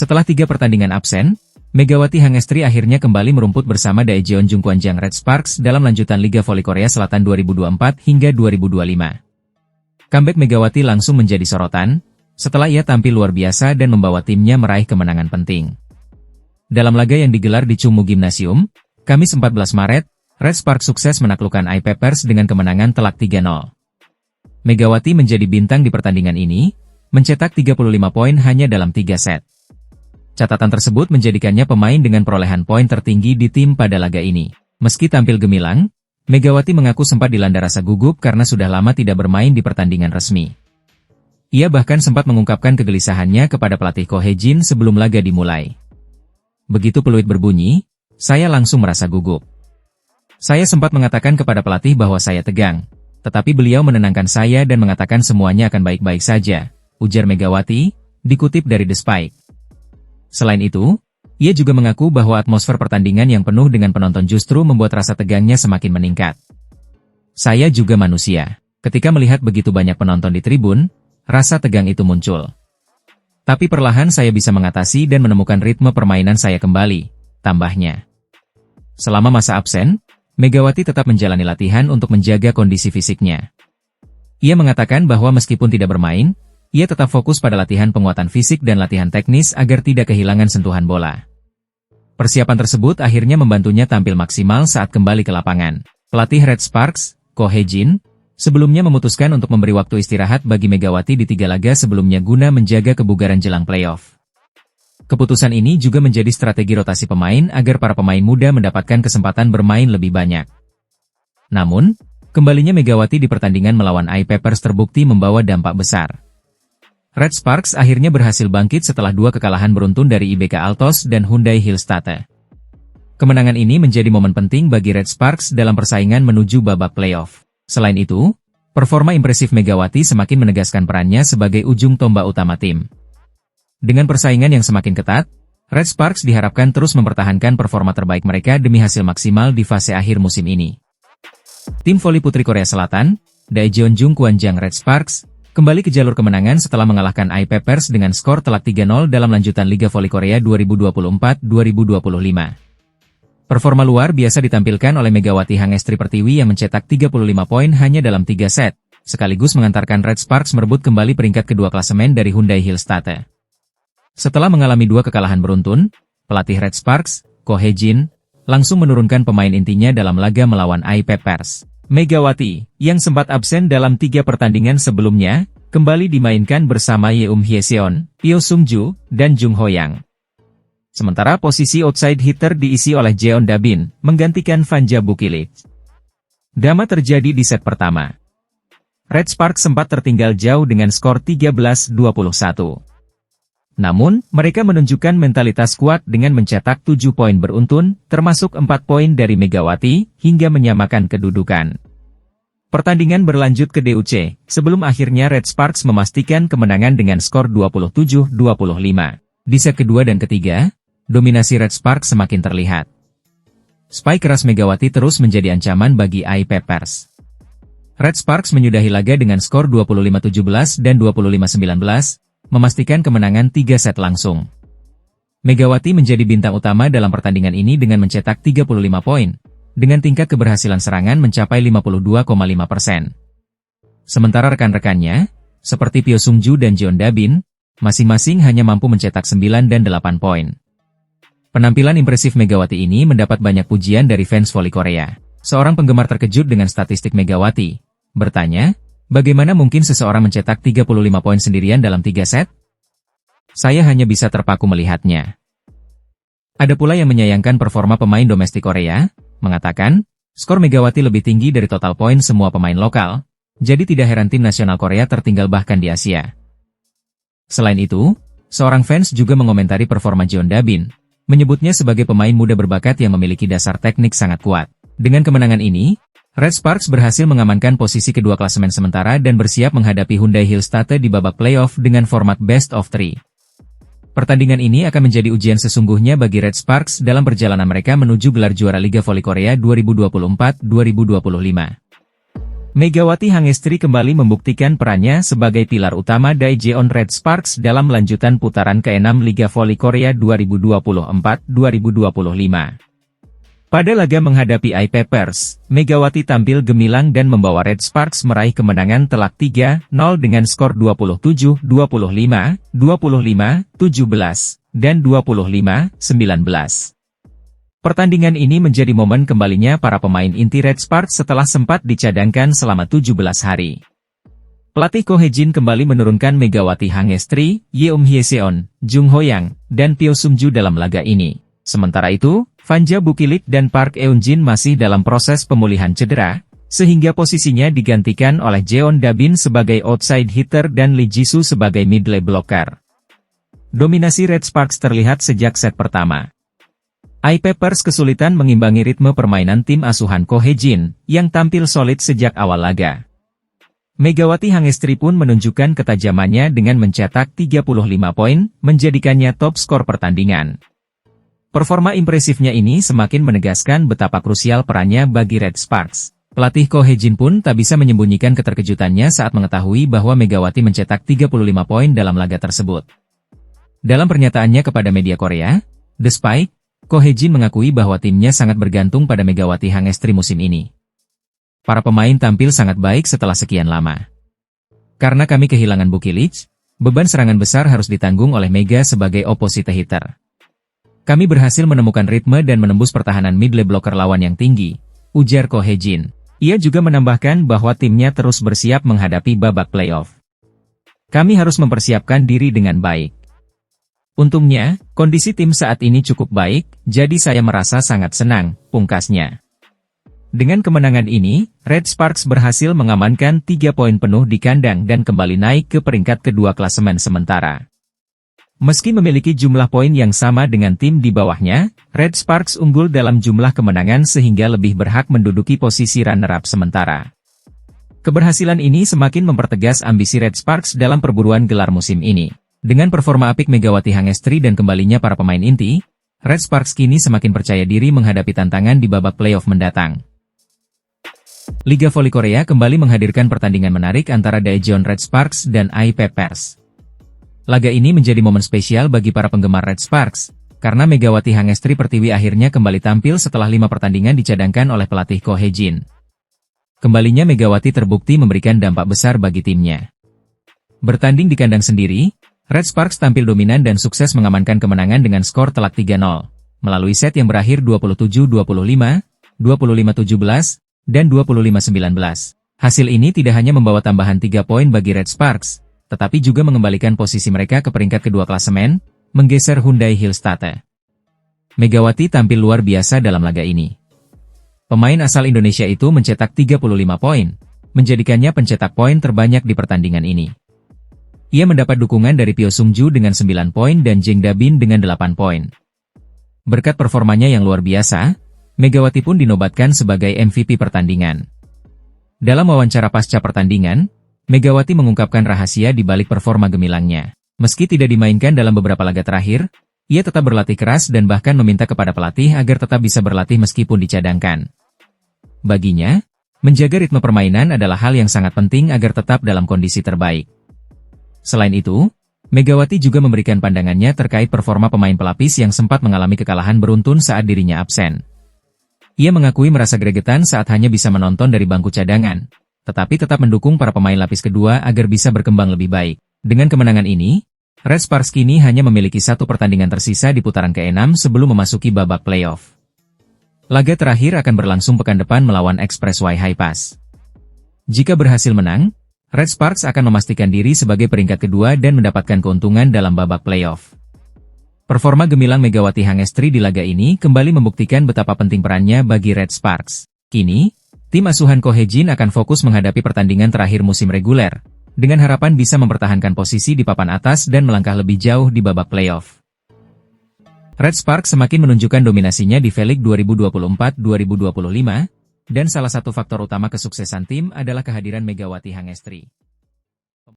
Setelah 3 pertandingan absen, Megawati Hangestri akhirnya kembali merumput bersama Daejeon Jungkwanjang Red Sparks dalam lanjutan Liga Voli Korea Selatan 2024 hingga 2025. Comeback Megawati langsung menjadi sorotan, setelah ia tampil luar biasa dan membawa timnya meraih kemenangan penting. Dalam laga yang digelar di Chungmu Gymnasium, Kamis 14 Maret, Red Sparks sukses menaklukkan iPepers dengan kemenangan telak 3-0. Megawati menjadi bintang di pertandingan ini, mencetak 35 poin hanya dalam 3 set. Catatan tersebut menjadikannya pemain dengan perolehan poin tertinggi di tim pada laga ini. Meski tampil gemilang, Megawati mengaku sempat dilanda rasa gugup karena sudah lama tidak bermain di pertandingan resmi. Ia bahkan sempat mengungkapkan kegelisahannya kepada pelatih Ko Hye-jin sebelum laga dimulai. Begitu peluit berbunyi, saya langsung merasa gugup. Saya sempat mengatakan kepada pelatih bahwa saya tegang, tetapi beliau menenangkan saya dan mengatakan semuanya akan baik-baik saja, ujar Megawati, dikutip dari The Spike. Selain itu, ia juga mengaku bahwa atmosfer pertandingan yang penuh dengan penonton justru membuat rasa tegangnya semakin meningkat. Saya juga manusia. Ketika melihat begitu banyak penonton di tribun, rasa tegang itu muncul. Tapi perlahan saya bisa mengatasi dan menemukan ritme permainan saya kembali, tambahnya. Selama masa absen, Megawati tetap menjalani latihan untuk menjaga kondisi fisiknya. Ia mengatakan bahwa meskipun tidak bermain, ia tetap fokus pada latihan penguatan fisik dan latihan teknis agar tidak kehilangan sentuhan bola. Persiapan tersebut akhirnya membantunya tampil maksimal saat kembali ke lapangan. Pelatih Red Sparks, Ko Hye-jin, sebelumnya memutuskan untuk memberi waktu istirahat bagi Megawati di 3 laga sebelumnya guna menjaga kebugaran jelang playoff. Keputusan ini juga menjadi strategi rotasi pemain agar para pemain muda mendapatkan kesempatan bermain lebih banyak. Namun, kembalinya Megawati di pertandingan melawan iPepers terbukti membawa dampak besar. Red Sparks akhirnya berhasil bangkit setelah 2 kekalahan beruntun dari IBK Altos dan Hyundai Hillstate. Kemenangan ini menjadi momen penting bagi Red Sparks dalam persaingan menuju babak playoff. Selain itu, performa impresif Megawati semakin menegaskan perannya sebagai ujung tombak utama tim. Dengan persaingan yang semakin ketat, Red Sparks diharapkan terus mempertahankan performa terbaik mereka demi hasil maksimal di fase akhir musim ini. Tim voli putri Korea Selatan, Daejeon Jungkwanjang Red Sparks, kembali ke jalur kemenangan setelah mengalahkan iPepers dengan skor telak 3-0 dalam lanjutan Liga Voli Korea 2024-2025. Performa luar biasa ditampilkan oleh Megawati Hangestri Pertiwi yang mencetak 35 poin hanya dalam 3 set, sekaligus mengantarkan Red Sparks merebut kembali peringkat kedua klasemen dari Hyundai Hillstate. Setelah mengalami 2 kekalahan beruntun, pelatih Red Sparks, Ko Hye-jin, langsung menurunkan pemain intinya dalam laga melawan iPepers. Megawati, yang sempat absen dalam 3 pertandingan sebelumnya, kembali dimainkan bersama Yeum Hyeseon, Pyo Sung-ju, dan Jung Ho-yang. Sementara posisi outside hitter diisi oleh Jeon Da-bin, menggantikan Vanja Bukilic. Drama terjadi di set pertama. Red Sparks sempat tertinggal jauh dengan skor 13-21. Namun, mereka menunjukkan mentalitas kuat dengan mencetak 7 poin beruntun, termasuk 4 poin dari Megawati, hingga menyamakan kedudukan. Pertandingan berlanjut ke DUC, sebelum akhirnya Red Sparks memastikan kemenangan dengan skor 27-25. Di set kedua dan ketiga, dominasi Red Sparks semakin terlihat. Spike keras Megawati terus menjadi ancaman bagi iPepers. Red Sparks menyudahi laga dengan skor 25-17 dan 25-19, memastikan kemenangan 3 set langsung. Megawati menjadi bintang utama dalam pertandingan ini dengan mencetak 35 poin, dengan tingkat keberhasilan serangan mencapai 52,5%. Sementara rekan-rekannya, seperti Pyo Sung-ju dan Jeon Da-bin, masing-masing hanya mampu mencetak 9 dan 8 poin. Penampilan impresif Megawati ini mendapat banyak pujian dari fans voli Korea. Seorang penggemar terkejut dengan statistik Megawati, bertanya, bagaimana mungkin seseorang mencetak 35 poin sendirian dalam 3 set? Saya hanya bisa terpaku melihatnya. Ada pula yang menyayangkan performa pemain domestik Korea, mengatakan, skor Megawati lebih tinggi dari total poin semua pemain lokal, jadi tidak heran tim nasional Korea tertinggal bahkan di Asia. Selain itu, seorang fans juga mengomentari performa Jeon Da-bin, menyebutnya sebagai pemain muda berbakat yang memiliki dasar teknik sangat kuat. Dengan kemenangan ini, Red Sparks berhasil mengamankan posisi kedua klasemen sementara dan bersiap menghadapi Hyundai Hillstate di babak playoff dengan format best of 3. Pertandingan ini akan menjadi ujian sesungguhnya bagi Red Sparks dalam perjalanan mereka menuju gelar juara Liga Voli Korea 2024-2025. Megawati Hangestri kembali membuktikan perannya sebagai pilar utama Daejeon Red Sparks dalam lanjutan putaran ke-6 Liga Voli Korea 2024-2025. Pada laga menghadapi Ipepers, Megawati tampil gemilang dan membawa Red Sparks meraih kemenangan telak 3-0 dengan skor 27-25, 25-17, dan 25-19. Pertandingan ini menjadi momen kembalinya para pemain inti Red Sparks setelah sempat dicadangkan selama 17 hari. Pelatih Ko Hye-jin kembali menurunkan Megawati Hangestri, Yeom Hyeseon, Jung Ho-yang, dan Pyo Sung-ju dalam laga ini. Sementara itu, Fanja Bukilik dan Park Eun-jin masih dalam proses pemulihan cedera, sehingga posisinya digantikan oleh Jeon Da-bin sebagai outside hitter dan Lee Ji-soo sebagai middle blocker. Dominasi Red Sparks terlihat sejak set pertama. Ipepers kesulitan mengimbangi ritme permainan tim asuhan Ko Hye-jin, yang tampil solid sejak awal laga. Megawati Hangestri pun menunjukkan ketajamannya dengan mencetak 35 poin, menjadikannya top skor pertandingan. Performa impresifnya ini semakin menegaskan betapa krusial perannya bagi Red Sparks. Pelatih Ko Hye-jin pun tak bisa menyembunyikan keterkejutannya saat mengetahui bahwa Megawati mencetak 35 poin dalam laga tersebut. Dalam pernyataannya kepada media Korea, The Spike, Ko Hye-jin mengakui bahwa timnya sangat bergantung pada Megawati Hangestri musim ini. Para pemain tampil sangat baik setelah sekian lama. Karena kami kehilangan Bukilich, beban serangan besar harus ditanggung oleh Mega sebagai opposite hitter. Kami berhasil menemukan ritme dan menembus pertahanan middle blocker lawan yang tinggi, ujar Ko Hye-jin. Ia juga menambahkan bahwa timnya terus bersiap menghadapi babak playoff. Kami harus mempersiapkan diri dengan baik. Untungnya, kondisi tim saat ini cukup baik, jadi saya merasa sangat senang, pungkasnya. Dengan kemenangan ini, Red Sparks berhasil mengamankan 3 poin penuh di kandang dan kembali naik ke peringkat kedua klasemen sementara. Meski memiliki jumlah poin yang sama dengan tim di bawahnya, Red Sparks unggul dalam jumlah kemenangan sehingga lebih berhak menduduki posisi runner-up sementara. Keberhasilan ini semakin mempertegas ambisi Red Sparks dalam perburuan gelar musim ini. Dengan performa apik Megawati Hangestri dan kembalinya para pemain inti, Red Sparks kini semakin percaya diri menghadapi tantangan di babak playoff mendatang. Liga Voli Korea kembali menghadirkan pertandingan menarik antara Daejeon Red Sparks dan Ipepers. Laga ini menjadi momen spesial bagi para penggemar Red Sparks, karena Megawati Hangestri Pertiwi akhirnya kembali tampil setelah 5 pertandingan dicadangkan oleh pelatih Ko Hye-jin. Kembalinya Megawati terbukti memberikan dampak besar bagi timnya. Bertanding di kandang sendiri, Red Sparks tampil dominan dan sukses mengamankan kemenangan dengan skor telak 3-0, melalui set yang berakhir 27-25, 25-17, dan 25-19. Hasil ini tidak hanya membawa tambahan 3 poin bagi Red Sparks, tetapi juga mengembalikan posisi mereka ke peringkat kedua klasemen, menggeser Hyundai Hillstate. Megawati tampil luar biasa dalam laga ini. Pemain asal Indonesia itu mencetak 35 poin, menjadikannya pencetak poin terbanyak di pertandingan ini. Ia mendapat dukungan dari Pyo Sung-ju dengan 9 poin dan Jeng Da-bin dengan 8 poin. Berkat performanya yang luar biasa, Megawati pun dinobatkan sebagai MVP pertandingan. Dalam wawancara pasca pertandingan, Megawati mengungkapkan rahasia di balik performa gemilangnya. Meski tidak dimainkan dalam beberapa laga terakhir, ia tetap berlatih keras dan bahkan meminta kepada pelatih agar tetap bisa berlatih meskipun dicadangkan. Baginya, menjaga ritme permainan adalah hal yang sangat penting agar tetap dalam kondisi terbaik. Selain itu, Megawati juga memberikan pandangannya terkait performa pemain pelapis yang sempat mengalami kekalahan beruntun saat dirinya absen. Ia mengakui merasa gregetan saat hanya bisa menonton dari bangku cadangan, tetapi tetap mendukung para pemain lapis kedua agar bisa berkembang lebih baik. Dengan kemenangan ini, Red Sparks kini hanya memiliki 1 pertandingan tersisa di putaran ke-6 sebelum memasuki babak playoff. Laga terakhir akan berlangsung pekan depan melawan Expressway High Pass. Jika berhasil menang, Red Sparks akan memastikan diri sebagai peringkat kedua dan mendapatkan keuntungan dalam babak playoff. Performa gemilang Megawati Hangestri di laga ini kembali membuktikan betapa penting perannya bagi Red Sparks. Kini, tim asuhan Ko Hye-jin akan fokus menghadapi pertandingan terakhir musim reguler, dengan harapan bisa mempertahankan posisi di papan atas dan melangkah lebih jauh di babak playoff. Red Sparks semakin menunjukkan dominasinya di V-League 2024-2025, dan salah satu faktor utama kesuksesan tim adalah kehadiran Megawati Hangestri.